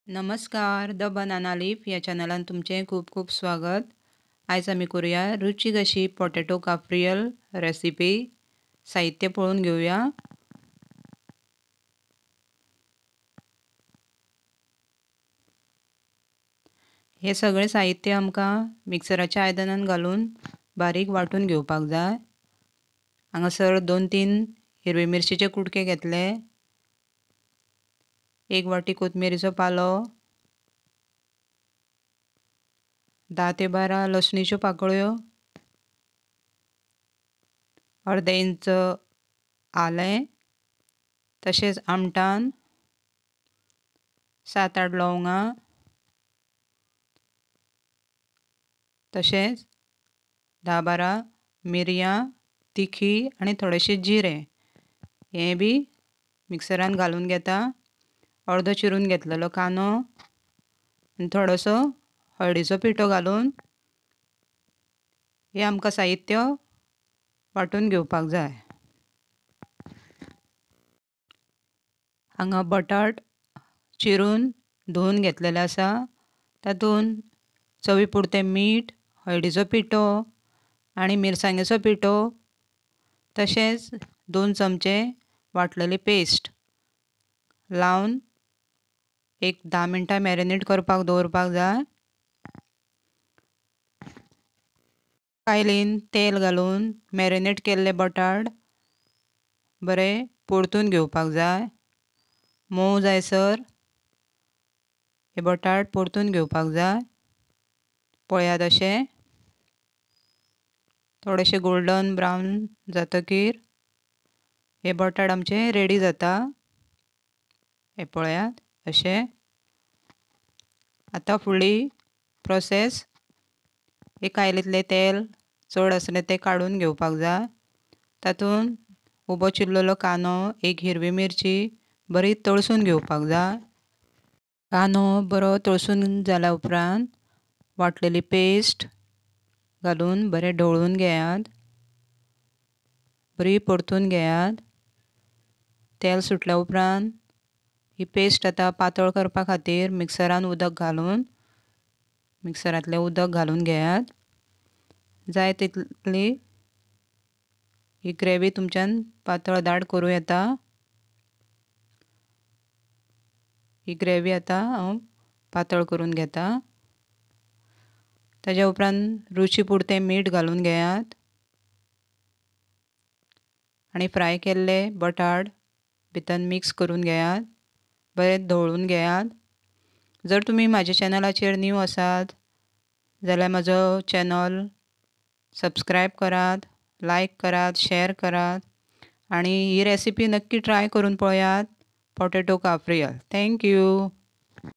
नमस्कार, the banana leaf या चॅनलान तुमचे खूप खूप स्वागत. आयज आमी करूया रुचीक अशी पोटॅटो काफ्रियल रेसिपी. साहित्य पळोवन घेऊया. हे सगळे साहित्य आमकां मिक्सराच्या आयदनान घालून बारीक वाटून घेवपाक जाय. हांगासर 2-3 हिरवे मिरचीचे कुडके घेतले. 1 वाटी कोथमिरेचो पालो, 10 ते 12 लसणीच्यो पाकळ्यो, अर्धे इंच आलें, तशेंच आमटान 7-8 लवंगां, तशेंच 10-12 मिरयां तिखी आनी थोडेशें जिरें हें बी मिक्सरान घालून घेता. अर्दो चिरून घेतलेलो कांदो आनी थोडोसो हळदीचो पिठो घालून हें आमकां साहित्य वाटून घेवपाक जाय. हांगा बटाट चिरून धुवन घेतलेले आसा. तातूंत चवी पुरतें मीठ, हळदीचो पिठो आनी मिरसांगेचो पिठो, तशेंच 2 चमचे वाटलेली पेस्ट लावन एक 10 मिनटां मॅरिनेट करपाक दवरपाक जाय. कायलीन तेल घालून मॅरिनेट केल्ले बटाट बरें परतून घेवपाक जाय. मोव जायसर हे बटाट परतून घेवपाक जाय. पळयात अशें थोडेशें गोल्डन ब्रावन जातकीर हे बटाट आमचे रेडी जाता. हे पळयात अशें. आतां फुडली प्रोसेस, एक कायलींतलें तेल चड आसलें तें काडून घेवपाक जाय. तातूंत उबो चिरलेलो कांदो, एक हिरवी मिरची बरी तळसून घेवपाक जाय. कांदो बरो तळसून जाल्या उपरांत वाटलेली पेस्ट घालून बरें ढवळून घेयात. बरी परतून घेयात. तेल सुटल्या उपरांत ही पेस्ट आतां पातळ करपा खातीर मिक्सरान उदक घालून मिक्सरांतलें उदक घालून घेयात. जाय तितली ही ग्रेवी तुमच्यान पातळ दाट करूं येता. ही ग्रेवी आतां हांव पातळ करून घेता. ताज्या उपरांत रुची पुरतें मीठ घालून घेयात आनी फ्राय केल्ले बटाट भितर मिक्स करून घेयात. बरें ढवळून घेयात. जर तुमी म्हाज्या चॅनलाचेर न्यू आसात जाल्यार म्हजो चॅनल सबस्क्रायब करात, लायक करात, शेअर करात आनी ही रेसिपी नक्की ट्राय करून पळयात. पोटॅटो काफ्रियल. Thank you.